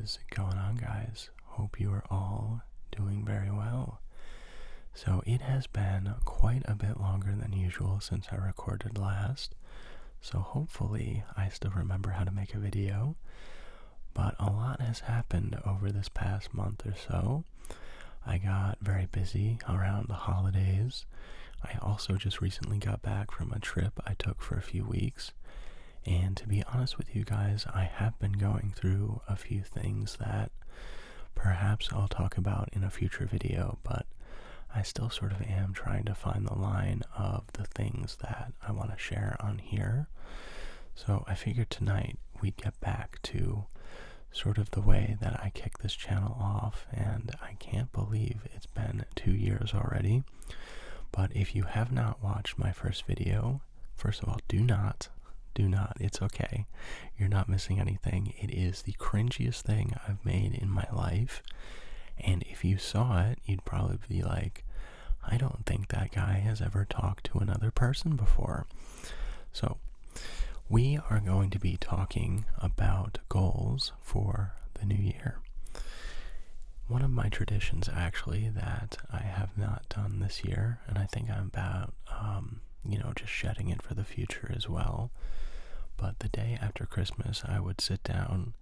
is going on, guys? Hope you are all doing very well. So it has been quite a bit longer than usual since I recorded last, so hopefully I still remember how to make a video, but a lot has happened over this past month or so. I got very busy around the holidays. I also just recently got back from a trip I took for a few weeks. And to be honest with you guys, I have been going through a few things that perhaps I'll talk about in a future video, but I still sort of am trying to find the line of the things that I want to share on here. So I figured tonight we'd get back to sort of the way that I kicked this channel off, and I can't believe it's been 2 years already. But if you have not watched my first video, first of all, do not, it's okay. You're not missing anything. It is the cringiest thing I've made in my life. And if you saw it, you'd probably be like, I don't think that guy has ever talked to another person before. So, we are going to be talking about goals for the new year. One of my traditions, actually, that I have not done this year, and I think I'm about, just shedding it for the future as well. But the day after Christmas, I would sit down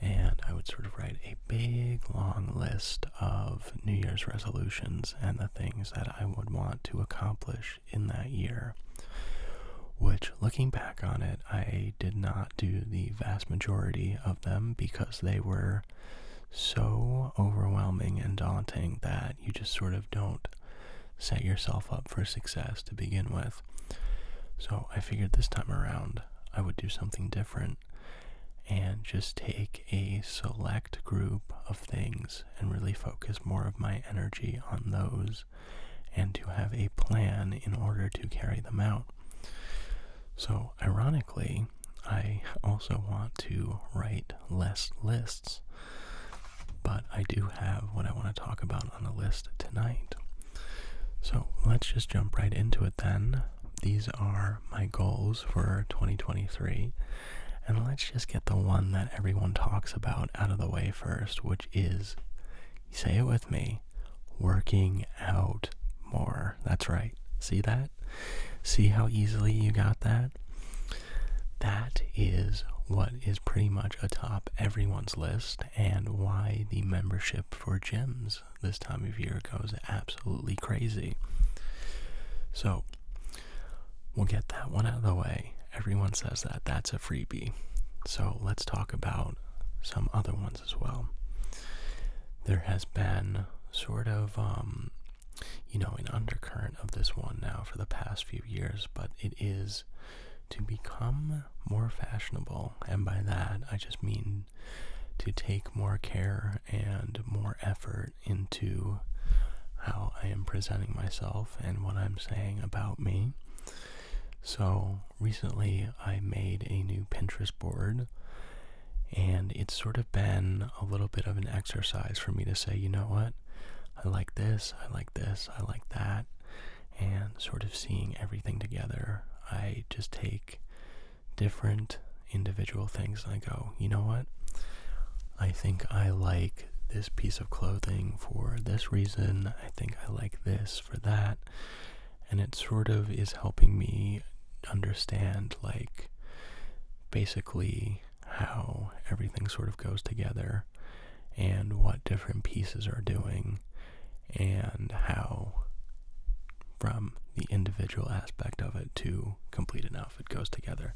and I would sort of write a big, long list of New Year's resolutions and the things that I would want to accomplish in that year. Which, looking back on it, I did not do the vast majority of them because they were so overwhelming and daunting that you just sort of don't set yourself up for success to begin with. So I figured this time around I would do something different and just take a select group of things and really focus more of my energy on those and to have a plan in order to carry them out. So ironically, I also want to write less lists, but I do have what I want to talk about on the list tonight. So let's just jump right into it then. These are my goals for 2023, and let's just get the one that everyone talks about out of the way first, which is, say it with me, working out more. That's right. See that? See how easily you got that? That is what is pretty much atop everyone's list, and why the membership for gyms this time of year goes absolutely crazy. So, we'll get that one out of the way. Everyone says that. That's a freebie. So let's talk about some other ones as well. There has been sort of, an undercurrent of this one now for the past few years, but it is to become more fashionable. And by that, I just mean to take more care and more effort into how I am presenting myself and what I'm saying about me. So recently I made a new Pinterest board, and it's sort of been a little bit of an exercise for me to say, you know what, I like this, I like this, I like that, and sort of seeing everything together. I just take different individual things and I go, you know what, I think I like this piece of clothing for this reason, I think I like this for that, and it sort of is helping me understand, like, basically how everything sort of goes together and what different pieces are doing and how, from the individual aspect of it to complete an outfit, goes together.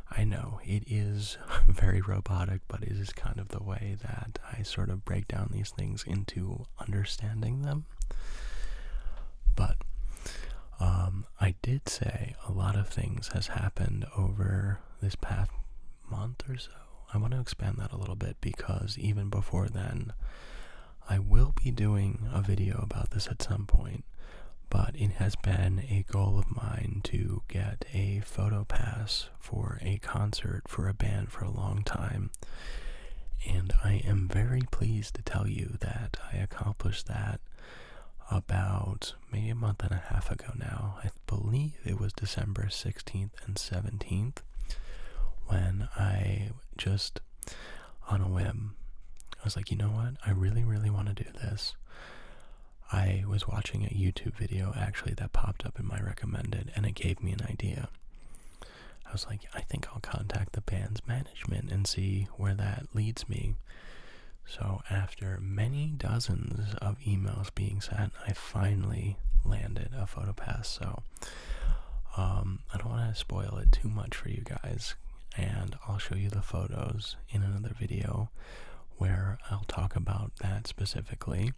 I know it is very robotic, but it is kind of the way that I sort of break down these things into understanding them. But I did say a lot of things has happened over this past month or so. I want to expand that a little bit because even before then, I will be doing a video about this at some point, but it has been a goal of mine to get a PhotoPass for a concert for a band for a long time, and I am very pleased to tell you that I accomplished that about maybe a month and a half ago now. I believe it was December 16th and 17th when I just, on a whim, I was like, you know what? I really, really want to do this. I was watching a YouTube video actually that popped up in my recommended, and it gave me an idea. I was like, I think I'll contact the band's management and see where that leads me. So after many dozens of emails being sent, I finally landed a PhotoPass. So I don't want to spoil it too much for you guys, and I'll show you the photos in another video where I'll talk about that specifically.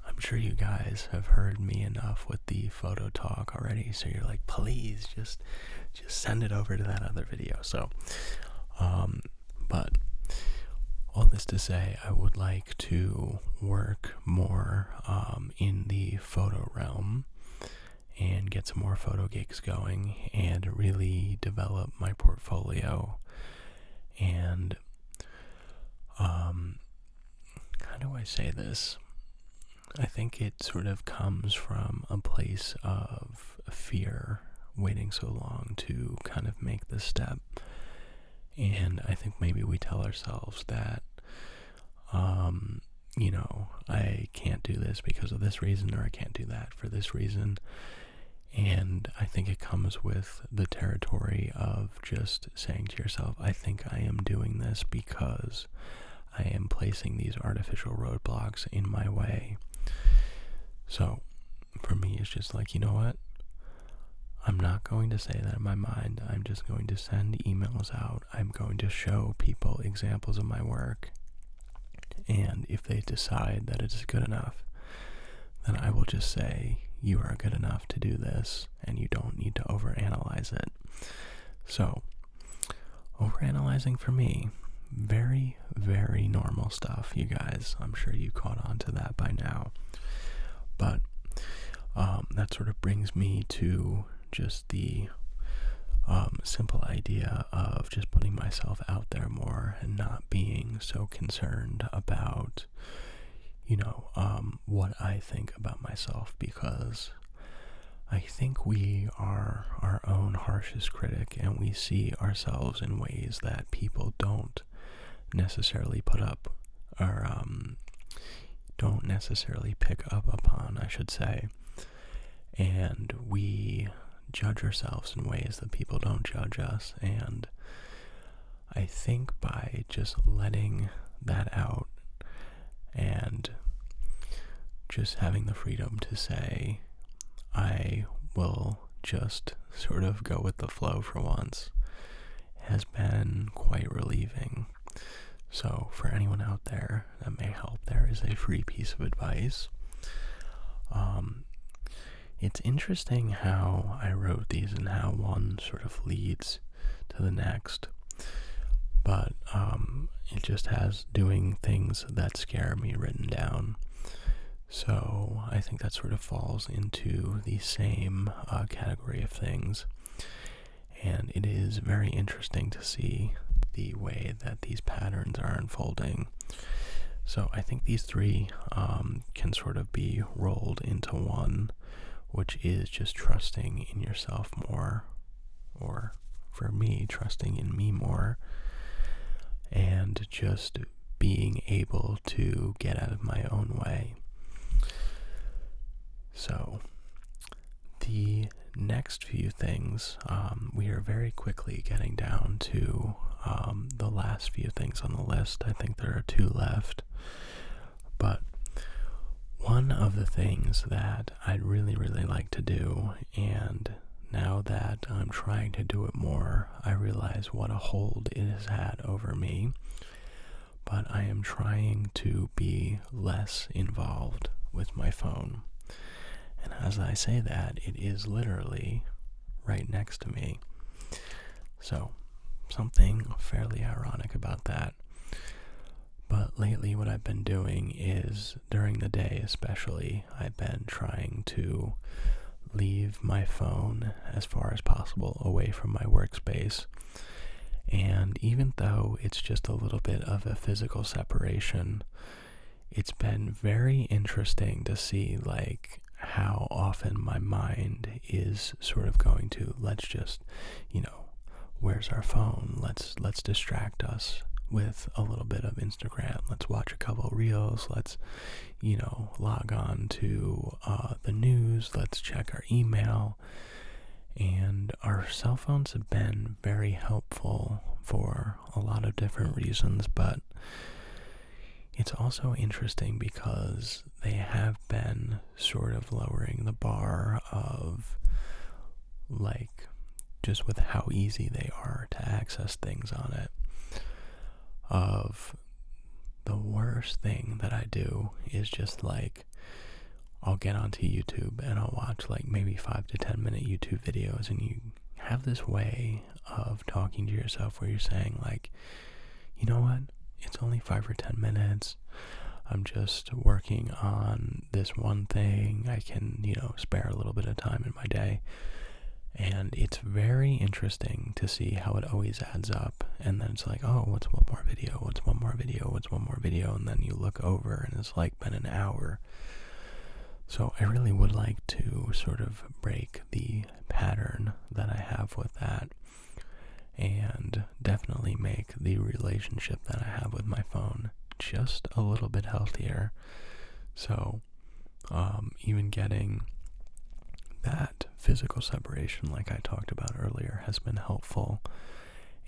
I'm sure you guys have heard me enough with the photo talk already, so you're like, please just send it over to that other video. So but all this to say, I would like to work more in the photo realm and get some more photo gigs going and really develop my portfolio. And how do I say this? I think it sort of comes from a place of fear, waiting so long to kind of make this step. And I think maybe we tell ourselves that, I can't do this because of this reason, or I can't do that for this reason. And I think it comes with the territory of just saying to yourself, I think I am doing this because I am placing these artificial roadblocks in my way. So for me, it's just like, you know what? I'm not going to say that in my mind. I'm just going to send emails out. I'm going to show people examples of my work. And if they decide that it is good enough, then I will just say, you are good enough to do this, and you don't need to overanalyze it. So, overanalyzing for me, very, very normal stuff, you guys. I'm sure you caught on to that by now. But that sort of brings me to just the simple idea of just putting myself out there more and not being so concerned about, what I think about myself, because I think we are our own harshest critic, and we see ourselves in ways that people don't necessarily put up, or don't necessarily pick up upon, I should say. And we judge ourselves in ways that people don't judge us. And I think by just letting that out and just having the freedom to say, I will just sort of go with the flow for once, has been quite relieving. So for anyone out there that may help, there is a free piece of advice. It's interesting how I wrote these and how one sort of leads to the next, but it just has doing things that scare me written down. So I think that sort of falls into the same category of things. And it is very interesting to see the way that these patterns are unfolding. So I think these three can sort of be rolled into one, which is just trusting in yourself more, or for me, trusting in me more, and just being able to get out of my own way. So the next few things, we are very quickly getting down to the last few things on the list. I think there are 2 left, but one of the things that I'd really, really like to do, and now that I'm trying to do it more, I realize what a hold it has had over me, but I am trying to be less involved with my phone. And as I say that, it is literally right next to me. So, something fairly ironic about that. But lately what I've been doing is, during the day especially, I've been trying to leave my phone as far as possible away from my workspace. And even though it's just a little bit of a physical separation, it's been very interesting to see, how often my mind is sort of going to, let's just, where's our phone? Let's distract us with a little bit of Instagram. Let's reels, let's, log on to the news, let's check our email. And our cell phones have been very helpful for a lot of different reasons, but it's also interesting because they have been sort of lowering the bar of, like, just with how easy they are to access things on it. Of the worst thing that I do is just like, I'll get onto YouTube and I'll watch like maybe 5 to 10 minute YouTube videos, and you have this way of talking to yourself where you're saying like, you know what, it's only 5 or 10 minutes. I'm just working on this one thing. I can, spare a little bit of time in my day. And it's very interesting to see how it always adds up. And then it's like, oh, what's one more video? What's one more video? What's one more video? And then you look over and it's like been an hour. So I really would like to sort of break the pattern that I have with that, and definitely make the relationship that I have with my phone just a little bit healthier. So even getting that physical separation, like I talked about earlier, has been helpful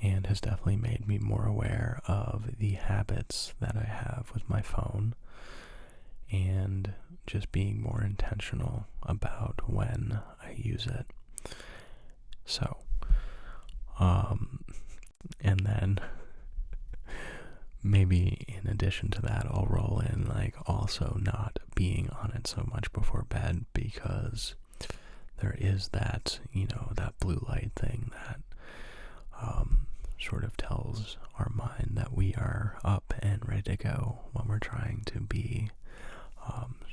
and has definitely made me more aware of the habits that I have with my phone, and just being more intentional about when I use it. So, and then maybe in addition to that, I'll roll in like also not being on it so much before bed, because there is that, that blue light thing that sort of tells our mind that we are up and ready to go when we're trying to be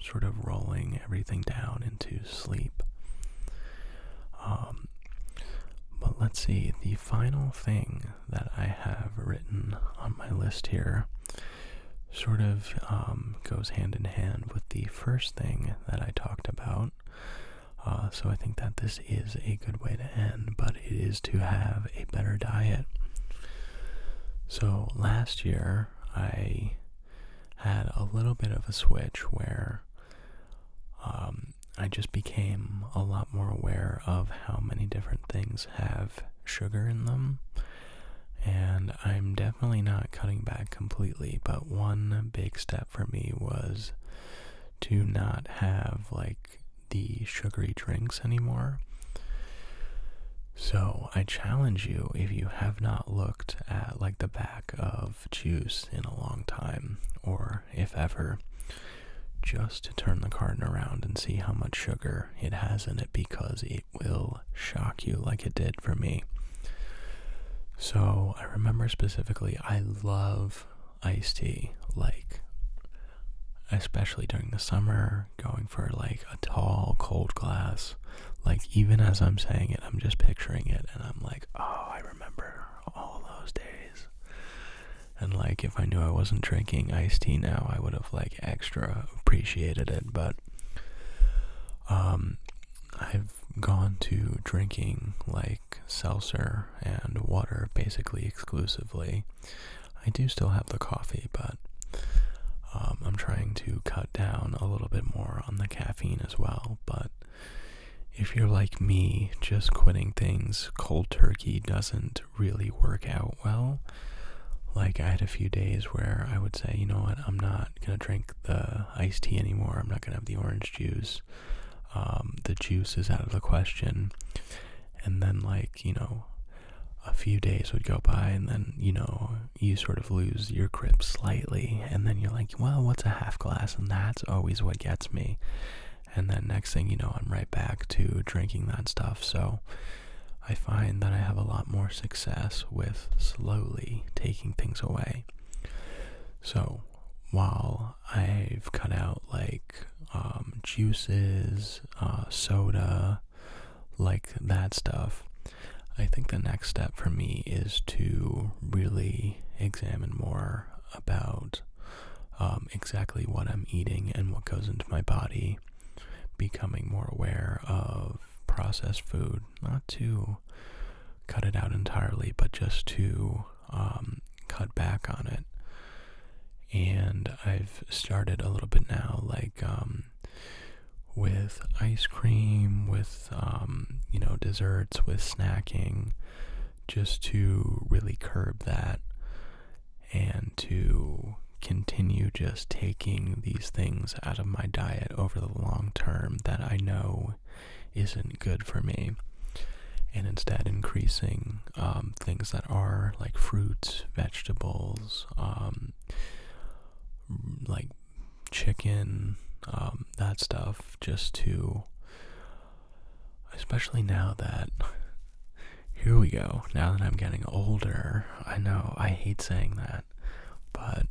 sort of rolling everything down into sleep. But let's see, the final thing that I have written on my list here sort of goes hand in hand with the first thing that I talked about. So I think that this is a good way to end, but it is to have a better diet. So last year I had a little bit of a switch where I just became a lot more aware of how many different things have sugar in them. And I'm definitely not cutting back completely, but one big step for me was to not have like the sugary drinks anymore. So I challenge you, if you have not looked at like the back of juice in a long time, or if ever, just to turn the carton around and see how much sugar it has in it, because it will shock you like it did for me. So I remember specifically, I love iced tea, like especially during the summer, going for like a tall cold glass. Like even as I'm saying it, I'm just picturing it and I'm like, oh, I remember all those days. And like if I knew I wasn't drinking iced tea now, I would have like extra appreciated it. But I've gone to drinking like seltzer and water basically exclusively. I do still have the coffee, but I'm trying to cut down a little bit more on the caffeine as well. But if you're like me, just quitting things cold turkey doesn't really work out well. Like I had a few days where I would say, you know what, I'm not going to drink the iced tea anymore. I'm not going to have the orange juice. The juice is out of the question. And then like, a few days would go by and then, you sort of lose your grip slightly. And then you're like, well, what's a half glass? And that's always what gets me. And then next thing you know, I'm right back to drinking that stuff. So I find that I have a lot more success with slowly taking things away. So while I've cut out like juices, soda, like that stuff, I think the next step for me is to really examine more about exactly what I'm eating and what goes into my body, becoming more aware of processed food, not to cut it out entirely, but just to cut back on it. And I've started a little bit now, like with ice cream, with desserts, with snacking, just to really curb that and to continue just taking these things out of my diet over the long term that I know isn't good for me, and instead increasing things that are like fruits, vegetables, like chicken, that stuff, just to, especially now that, here we go, now that I'm getting older. I know I hate saying that, but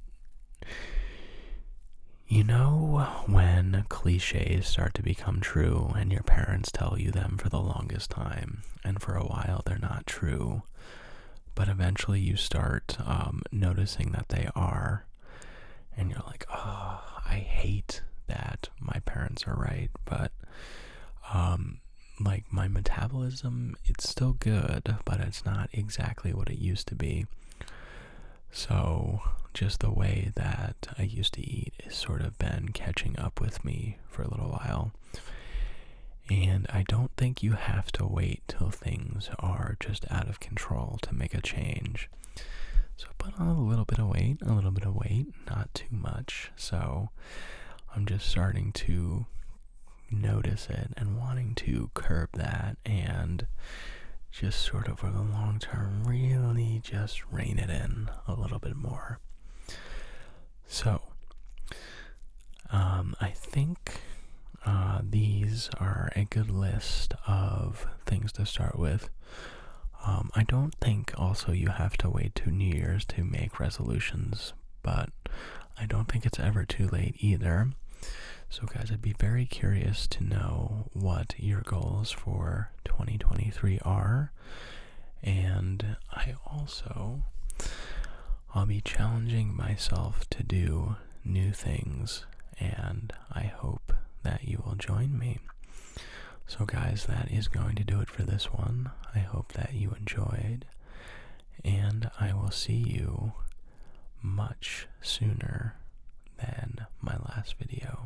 you know when cliches start to become true and your parents tell you them for the longest time, and for a while they're not true, but eventually you start noticing that they are, and you're like, oh, I hate that my parents are right, but like my metabolism, it's still good, but it's not exactly what it used to be. So just the way that I used to eat has sort of been catching up with me for a little while. And I don't think you have to wait till things are just out of control to make a change. So I put on a little bit of weight, not too much. So I'm just starting to notice it and wanting to curb that, and just sort of for the long term really just rein it in a little bit more. So I think these are a good list of things to start with. I don't think also you have to wait to New Year's to make resolutions, but I don't think it's ever too late either. So guys, I'd be very curious to know what your goals for 2023 are. And I'll be challenging myself to do new things, and I hope that you will join me. So guys, that is going to do it for this one. I hope that you enjoyed, and I will see you much sooner than my last video.